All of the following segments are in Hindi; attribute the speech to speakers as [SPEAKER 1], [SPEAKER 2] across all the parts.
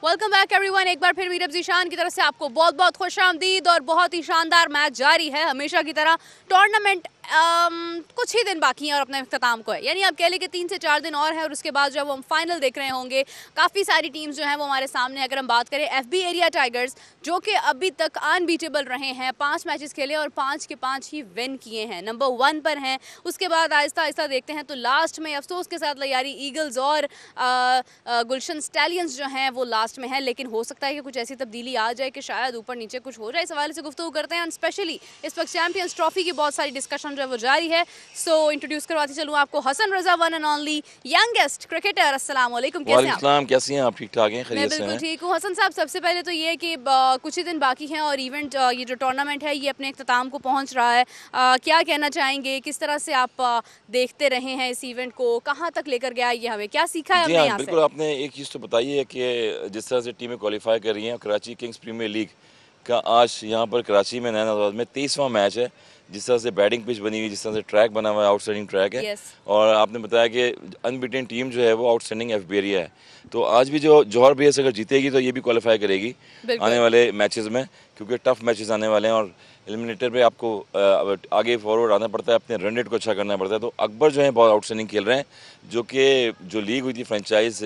[SPEAKER 1] Welcome back everyone. एक बार फिर मीरब जीशान की तरफ से आपको बहुत बहुत खुशामदीद और बहुत ही शानदार मैच जारी है हमेशा की तरह। टूर्नामेंट कुछ ही दिन बाकी हैं और अपने इख्तिताम को है, यानी आप कह लें कि 3 से 4 दिन और है और उसके बाद जब हम फाइनल देख रहे होंगे काफ़ी सारी टीम्स जो हैं वो हमारे सामने। अगर हम बात करें एफबी एरिया टाइगर्स जो कि अभी तक अनबीटेबल रहे हैं, 5 मैचेस खेले और 5 के 5 ही विन किए हैं, नंबर 1 पर हैं। उसके बाद आहिस्ता आहिस्ता देखते हैं तो लास्ट में अफसोस के साथ लयारी ईगल्स और गुलशन स्टैलियंस जो हैं वो लास्ट में है, लेकिन हो सकता है कि कुछ ऐसी तब्दीली आ जाए कि शायद ऊपर नीचे कुछ हो जाए। इस हवाले से गुफ्तगू करते हैं। स्पेशली इस वक्त चैंपियंस ट्रॉफी की बहुत सारी डिस्कशन जो है वो जारी है। सो इंट्रोड्यूस करवाती चलूँ आपको Hasan Raza, one and only youngest cricketer. अस्सलाम वालेकुम, कैसे हैं?
[SPEAKER 2] कैसी हैं आप? ठीक ठाक हैं?
[SPEAKER 1] मैं बिल्कुल ठीक हूँ। हसन साहब, सबसे पहले तो ये है कि कुछ ही दिन बाकी हैं और इवेंट ये जो टूर्नामेंट है ये अपने इख्तिताम को पहुँच रहा है। क्या कहना चाहेंगे, किस तरह से आप देखते रहे हैं इस इवेंट को, कहाँ तक लेकर गया ये, हमें क्या सीखा है हमने यहाँ से?
[SPEAKER 2] बिल्कुल, आपने एक चीज़ तो बताई है कि जिस तरह से टीमें क्वालिफाई कर रही हैं, कराची किंग्स प्रीमियर लीग का आज यहाँ पर कराची में नैनाबाद में 23वां मैच है। जिस तरह से बैटिंग पिच बनी हुई, जिस तरह से ट्रैक बना हुआ है, आउटस्टैंडिंग ट्रैक है। और आपने बताया कि अनबीटेन टीम जो है वो आउटस्टैंडिंग एफबी एरिया है। तो आज भी जो जौहर BS अगर जीतेगी तो ये भी क्वालिफाई करेगी आने वाले मैचेस में, क्योंकि टफ मैचेस आने वाले हैं और एलिमिनेटर पे आपको आगे फॉरवर्ड आना पड़ता है, अपने रन रेट को अच्छा करना पड़ता है। तो अकबर जो है बहुत आउटस्टैंडिंग खेल रहे हैं, जो लीग हुई थी फ्रेंचाइज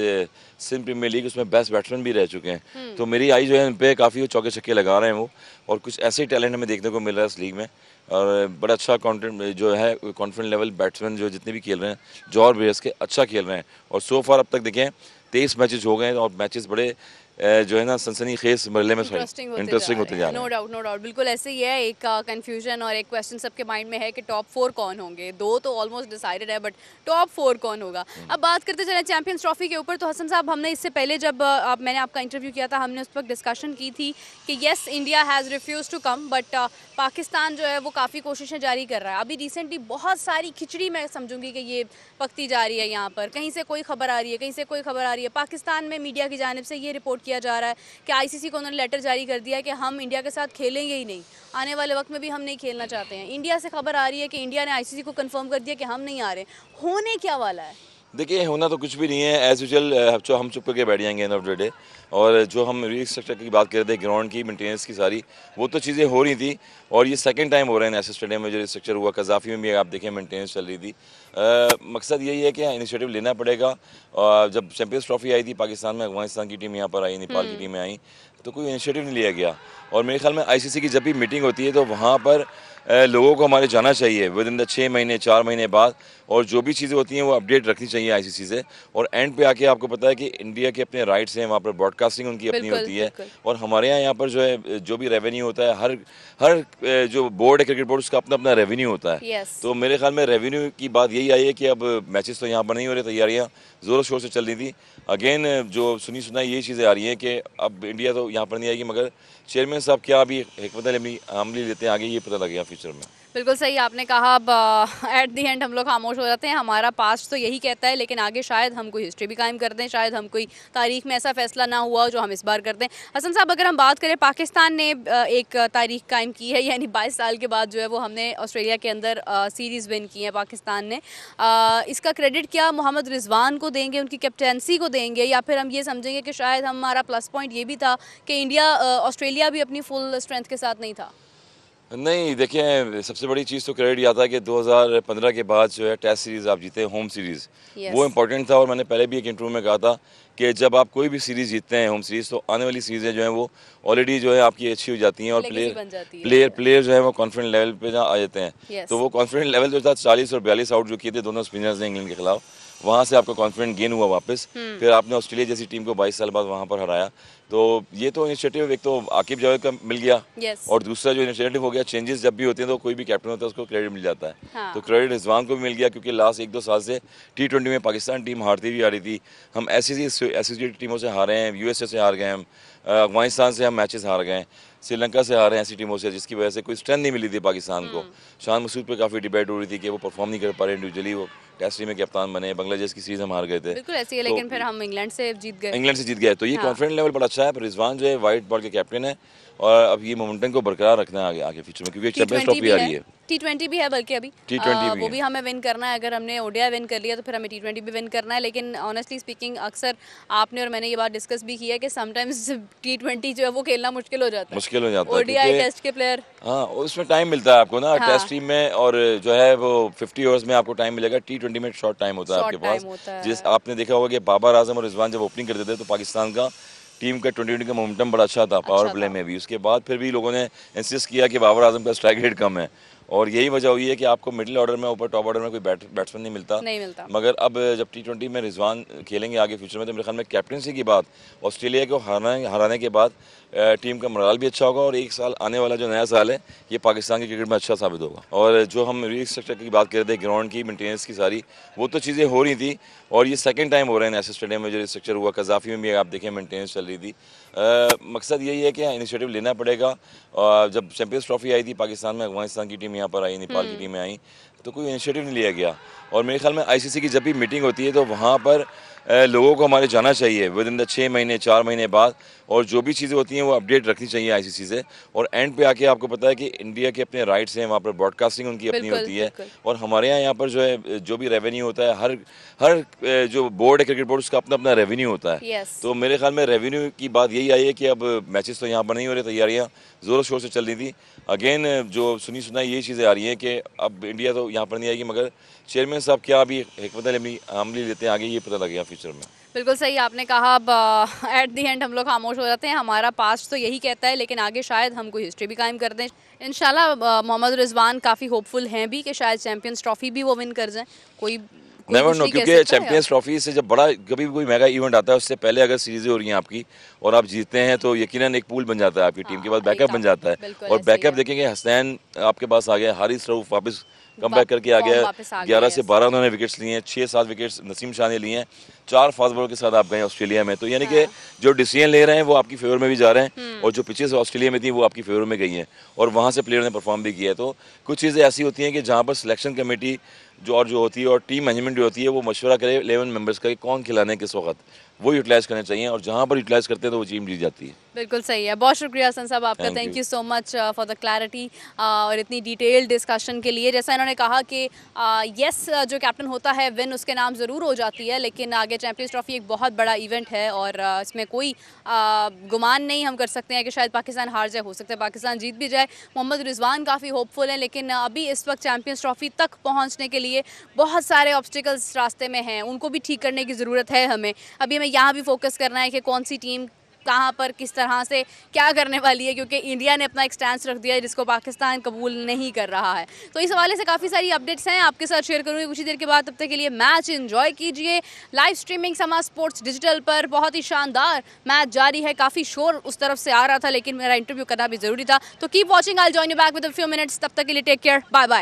[SPEAKER 2] सिंध प्रीमियर लीग, उसमें बेस्ट बैट्समैन भी रह चुके हैं। तो मेरी आई जो है उन पर काफ़ी चौके छक्के लगा रहे हैं वो, और कुछ ऐसे ही टैलेंट हमें देखने को मिल रहा है इस लीग में। और बड़ा अच्छा कॉन्फिडेंट जो है कॉन्फिडेंट लेवल बैट्समैन जो जितने भी खेल रहे हैं जौहर BS के अच्छा खेल रहे हैं। और सो फार अब तक देखें 23 मैचेस हो गए हैं और मैचेस बड़े जो है ना सनसनीखेज मरले में इंटरेस्टिंग होते जा रहे हैं।
[SPEAKER 1] नो डाउट, बिल्कुल ऐसे ही है। एक कंफ्यूजन और एक क्वेश्चन सबके माइंड में है कि टॉप 4 कौन होंगे। 2 तो ऑलमोस्ट डिसाइडेड है, बट टॉप 4 कौन होगा। अब बात करते चले चैंपियंस ट्रॉफी के ऊपर। तो हसन साहब, हमने इससे पहले जब मैंने आपका इंटरव्यू किया था, हमने उस वक्त डिस्कशन की थी कि yes India has refuse to come, but Pakistan जो है वो काफ़ी कोशिशें जारी कर रहा है। अभी रिसेंटली बहुत सारी खिचड़ी मैं समझूंगी कि ये पकती जा रही है यहाँ पर, कहीं से कोई खबर आ रही है, कहीं से कोई खबर आ रही है। पाकिस्तान में मीडिया की जानिब से ये रिपोर्ट किया जा रहा है कि ICC को उन्होंने लेटर जारी कर दिया है कि हम इंडिया के साथ खेलेंगे ही नहीं, आने वाले वक्त में भी हम नहीं खेलना चाहते हैं। इंडिया से खबर आ रही है कि इंडिया ने ICC को कंफर्म कर दिया कि हम नहीं आ रहे। होने क्या वाला है?
[SPEAKER 2] देखिए, होना तो कुछ भी नहीं है। एज यूजुअल हम चुप करके बैठ जाएंगे एंड ऑफ द डे। और जो हम रीस्ट्रक्चर की बात कर रहे थे, ग्राउंड की मेंटेनेंस की, सारी वो तो चीज़ें हो रही थी और ये सेकंड टाइम हो रहा है नेशनल स्टेडियम में जो रिस्ट्रक्चर हुआ। कज़ाफ़ी में भी आप देखें मेंटेनेंस चल रही थी। मकसद यही है कि इनिशिएटिव लेना पड़ेगा। जब चैंपियंस ट्रॉफी आई थी पाकिस्तान में, अफगानिस्तान की टीम यहाँ पर आई, नेपाल की टीमें आई, तो कोई इनिशिएटिव नहीं लिया गया। और मेरे ख्याल में ICC की जब भी मीटिंग होती है तो वहाँ पर लोगों को हमारे जाना चाहिए विद इन द 6 महीने 4 महीने बाद, और जो भी चीज़ें होती हैं वो अपडेट रखनी चाहिए ICC से। और एंड पे आके आपको पता है कि इंडिया के अपने राइट्स हैं, वहाँ पर ब्रॉडकास्टिंग उनकी अपनी होती है। और हमारे यहाँ पर जो है जो भी रेवेन्यू होता है, हर जो बोर्ड है क्रिकेट बोर्ड, उसका अपना अपना रेवेन्यू होता है। तो मेरे ख्याल में रेवेन्यू की बात यही आई है कि अब मैचेस तो यहाँ पर नहीं हो रहे, तैयारियाँ ज़ोरों शोर से चल रही थी। अगेन जो सुनी सुनाई यही चीज़ें आ रही हैं कि अब इंडिया तो यहाँ पर नहीं आएगी, मगर चेयरमैन साहब क्या अभी हिकमत अमली लेते हैं आगे, ये पता लगेगा फ्यूचर में।
[SPEAKER 1] बिल्कुल सही आपने कहा। अब एट दी एंड हम लोग खामोश हो जाते हैं। हमारा पास्ट तो यही कहता है, लेकिन आगे शायद हम कोई हिस्ट्री भी कायम कर दें, शायद हम कोई तारीख में ऐसा फैसला ना हुआ जो हम इस बार कर दें। हसन साहब, अगर हम बात करें, पाकिस्तान ने एक तारीख कायम की है, यानी 22 साल के बाद जो है वो हमने ऑस्ट्रेलिया के अंदर सीरीज़ विन की है पाकिस्तान ने। इसका क्रेडिट क्या मोहम्मद रिजवान को देंगे, उनकी कैप्टनसी को देंगे, या फिर हम ये समझेंगे कि शायद हमारा प्लस पॉइंट ये भी था कि इंडिया ऑस्ट्रेलिया भी अपनी फुल स्ट्रेंथ के साथ नहीं था?
[SPEAKER 2] नहीं, देखिए, सबसे बड़ी चीज़ तो क्रेडिट आता है कि 2015 के बाद जो है टेस्ट सीरीज़ आप जीते, होम सीरीज़, वो इम्पोर्टेंट था। और मैंने पहले भी एक इंटरव्यू में कहा था कि जब आप कोई भी सीरीज़ जीतते हैं होम सीरीज़, तो आने वाली सीरीज़ें जो हैं वो ऑलरेडी जो है आपकी अच्छी हो जाती हैं और प्लेयर जो है वो कॉन्फिडेंट लेवल पे आ जाते हैं। तो वो कॉन्फिडेंट लेवल जो था 40 और 42 आउट जो किए थे दोनों स्पिनर्स ने इंग्लैंड के खिलाफ, वहाँ से आपका कॉन्फिडेंट गेन हुआ वापस। फिर आपने ऑस्ट्रेलिया जैसी टीम को 22 साल बाद वहाँ पर हराया। तो ये तो इनिशिएटिव एक तो आकिब जावेद का मिल गया, और दूसरा जो इनिशिएटिव हो गया, चेंजेस जब भी होते हैं तो कोई भी कैप्टन होता है उसको क्रेडिट मिल जाता है। तो क्रेडिट रिजवान को भी मिल गया, क्योंकि लास्ट 1-2 साल से T20 में पाकिस्तान टीम हारती भी आ रही थी। हम ऐसी टीमों से हारे हैं, USA से हार गए हम, अफगानिस्तान से हम मैचेस हार गए, श्रीलंका से हारे हैं ऐसी टीमों से जिसकी वजह से कोई स्ट्रेंथ नहीं मिली थी पाकिस्तान को। शान मसूद पे काफ़ी डिबेट हो रही थी कि वो परफॉर्म नहीं कर पा रहे इंडिविजुअली, वो टेस्ट में कप्तान बने, बांग्लादेश की सीरीज हम हार गए थे।
[SPEAKER 1] बिल्कुल ऐसी है, लेकिन फिर हम इंग्लैंड से जीत गए।
[SPEAKER 2] तो ये कॉन्फिडेंस लेवल बड़ा अच्छा है। पर रिजवान जो है वाइट बॉल के कैप्टन है, और अब ये मोमेंटम को बरकरार रखना है आगे फ्यूचर में, क्योंकि चैंपियंस ट्रॉफी आ रही है।
[SPEAKER 1] T20 भी है बल्कि अभी
[SPEAKER 2] T20 भी
[SPEAKER 1] वो
[SPEAKER 2] है।
[SPEAKER 1] भी हमें विन करना है। अगर हमने ओडीआई विन कर लिया तो फिर हमें T20 भी विन करना है। लेकिन ऑनेस्टली स्पीकिंग अक्सर आपने और मैंने ये बात डिस्कस भी की है कि समटाइम्स T20 जो है वो खेलना मुश्किल हो जाता है।
[SPEAKER 2] मुश्किल हो जाता है
[SPEAKER 1] ओडीआई
[SPEAKER 2] क्योंकि
[SPEAKER 1] टेस्ट के प्लेयर
[SPEAKER 2] हाँ उसमें टाइम मिलता है आपको ना
[SPEAKER 1] हाँ
[SPEAKER 2] टेस्ट टीम में, और जो है वो 50 ओवर्स में आपको टाइम मिलेगा। T20 में शॉर्ट टाइम होता है आपके
[SPEAKER 1] शॉर्ट टाइम
[SPEAKER 2] पास।
[SPEAKER 1] होता
[SPEAKER 2] जिस
[SPEAKER 1] है।
[SPEAKER 2] आपने देखा होगा कि बाबर आजम और रिजवान जब ओपनिंग करते थे तो पाकिस्तान का टीम का 2020 का मोमेंटम बड़ा अच्छा था पावर
[SPEAKER 1] अच्छा
[SPEAKER 2] प्ले
[SPEAKER 1] था।
[SPEAKER 2] में भी। उसके बाद फिर भी लोगों ने इंसिस्ट किया कि बाबर आजम का स्ट्राइक रेट कम है, और यही वजह हुई है कि आपको मिडिल ऑर्डर में, ऊपर टॉप ऑर्डर में कोई बैट्समैन नहीं मिलता।
[SPEAKER 1] नहीं मिलता।
[SPEAKER 2] मगर अब जब T20 में रिजवान खेलेंगे आगे फ्यूचर में तो मेरे ख्याल में कैप्टनसी की बात, ऑस्ट्रेलिया को हराने के बाद टीम का मोराल भी अच्छा होगा, और एक साल आने वाला जो नया साल है ये पाकिस्तान की क्रिकेट में अच्छा साबित होगा। और जो हम रीस्ट्रक्चर की बात कर रहे थे, ग्राउंड की मेंटेनेंस की सारी, वो तो चीज़ें हो रही थी, और ये सेकंड टाइम हो रहा है नेशनल स्टेडियम में जो रिस्ट्रक्चर हुआ। कज़ाफ़ी में भी आप देखें मेंटेनेंस चल रही थी। मकसद यही है कि इनिशिएटिव लेना पड़ेगा। जब चैंपियंस ट्रॉफी आई थी पाकिस्तान में, अफगानिस्तान की टीम यहाँ पर आई, नेपाल की टीमें आई, तो कोई इनिशिएटिव नहीं लिया गया। और मेरे ख्याल में आईसीसी की जब भी मीटिंग होती है तो वहाँ पर लोगों को हमारे जाना चाहिए विद इन द 6 महीने 4 महीने बाद, और जो भी चीज़ें होती हैं वो अपडेट रखनी चाहिए आईसीसी से। और एंड पे आके आपको पता है कि इंडिया के अपने राइट्स हैं, वहाँ पर ब्रॉडकास्टिंग उनकी अपनी
[SPEAKER 1] बिल्कुल,
[SPEAKER 2] होती है,
[SPEAKER 1] बिल्कुल।
[SPEAKER 2] और हमारे यहाँ पर जो है जो भी रेवेन्यू होता है, हर हर जो बोर्ड है क्रिकेट बोर्ड, उसका अपना अपना रेवेन्यू होता है।
[SPEAKER 1] यस।
[SPEAKER 2] तो मेरे ख्याल में रेवेन्यू की बात यही आई है कि अब मैचेस तो यहाँ पर नहीं हो रहे, तैयारियाँ ज़ोरों शोर से चल रही थी। अगेन जो सुनी सुनाई यही चीज़ें आ रही हैं कि अब इंडिया तो यहाँ पर नहीं आएगी, मगर चेयरमैन साहब क्या अभी हिकमत अमली लेते हैं आगे, ये पता लगेगा फ्यूचर में।
[SPEAKER 1] बिल्कुल सही आपने कहा। अब एट दी एंड हम लोग खामोश हो जाते हैं, हमारा पास्ट तो यही कहता है, लेकिन आगे शायद हम कोई हिस्ट्री भी कायम कर दें इंशाल्लाह। मोहम्मद रिजवान काफ़ी होपफुल हैं भी कि शायद चैंपियंस ट्रॉफी भी वो विन कर जाएं। कोई
[SPEAKER 2] नेवर
[SPEAKER 1] कुछ
[SPEAKER 2] नो,
[SPEAKER 1] नहीं कह
[SPEAKER 2] क्योंकि
[SPEAKER 1] सकता है।
[SPEAKER 2] चैंपियंस ट्रॉफी से जब बड़ा कभी भी कोई मेगा इवेंट आता है, उससे पहले अगर सीरीजें हो रही हैं आपकी और आप जीतते हैं तो यकीनन एक पूल बन जाता है आपकी टीम के पास,
[SPEAKER 1] हाँ,
[SPEAKER 2] बैकअप
[SPEAKER 1] एक
[SPEAKER 2] बन जाता है।
[SPEAKER 1] बिल्कुल
[SPEAKER 2] और
[SPEAKER 1] ऐसे ही
[SPEAKER 2] बैकअप
[SPEAKER 1] है।
[SPEAKER 2] देखेंगे, हसनैन आपके पास आ गया, हारिस रऊफ वापस कम बैक करके आ
[SPEAKER 1] फॉर्म
[SPEAKER 2] गया,
[SPEAKER 1] वापस आ गया,
[SPEAKER 2] 11 से
[SPEAKER 1] यस।
[SPEAKER 2] 12 उन्होंने विकेट्स लिए हैं, 6-7 विकेट्स नसीम शाह ने लिए हैं, 4 फास्ट बॉलर के साथ आप गए ऑस्ट्रेलिया में। तो यानी कि जो डिसीजन ले रहे हैं वो आपकी फेवर में भी जा रहे हैं, और जो पिचेस ऑस्ट्रेलिया में थी वो आपकी फेवर में गई हैं, और वहाँ से प्लेयर ने परफॉर्म भी किया है। तो कुछ चीज़ें ऐसी होती हैं कि जहाँ पर सिलेक्शन कमेटी जो होती है और टीम मैनेजमेंट जो होती है वो मशवरा करे 11 मेंबर्स का कि कौन खिलाने किस वक्त, वो यूटिलाइज करने चाहिए, और जहाँ पर यूटिलाइज करते हैं तो वो टीम जीत जाती है।
[SPEAKER 1] बिल्कुल सही है। बहुत शुक्रिया हसन साहब आपका,
[SPEAKER 2] Thank
[SPEAKER 1] thank
[SPEAKER 2] you.
[SPEAKER 1] You so much for the clarity और इतनी डिटेल्ड डिस्कशन के लिए। जैसा इन्होंने कहा कि यस जो कैप्टन होता है विन उसके नाम ज़रूर हो जाती है, लेकिन आगे चैंपियंस ट्रॉफी एक बहुत बड़ा इवेंट है, और इसमें कोई गुमान नहीं हम कर सकते हैं कि शायद पाकिस्तान हार जाए, हो सकता है पाकिस्तान जीत भी जाए। मोहम्मद रिजवान काफ़ी होपफुल हैं, लेकिन अभी इस वक्त चैंपियंस ट्रॉफी तक पहुँचने के लिए बहुत सारे ऑब्स्टिकल्स रास्ते में हैं, उनको भी ठीक करने की ज़रूरत है हमें। अभी हमें यहाँ भी फोकस करना है कि कौन सी टीम कहाँ पर किस तरह से क्या करने वाली है, क्योंकि इंडिया ने अपना एक स्टैंड रख दिया है जिसको पाकिस्तान कबूल नहीं कर रहा है। तो इस हवाले से काफ़ी सारी अपडेट्स हैं, आपके साथ शेयर करूँगी कुछ ही देर के बाद। तब तक के लिए मैच एंजॉय कीजिए लाइव स्ट्रीमिंग समा स्पोर्ट्स डिजिटल पर। बहुत ही शानदार मैच जारी है, काफ़ी शोर उस तरफ से आ रहा था, लेकिन मेरा इंटरव्यू करना भी ज़रूरी था। तो keep watching, I will join you back with a few minutes. तब तक के लिए टेक केयर, बाय बाय।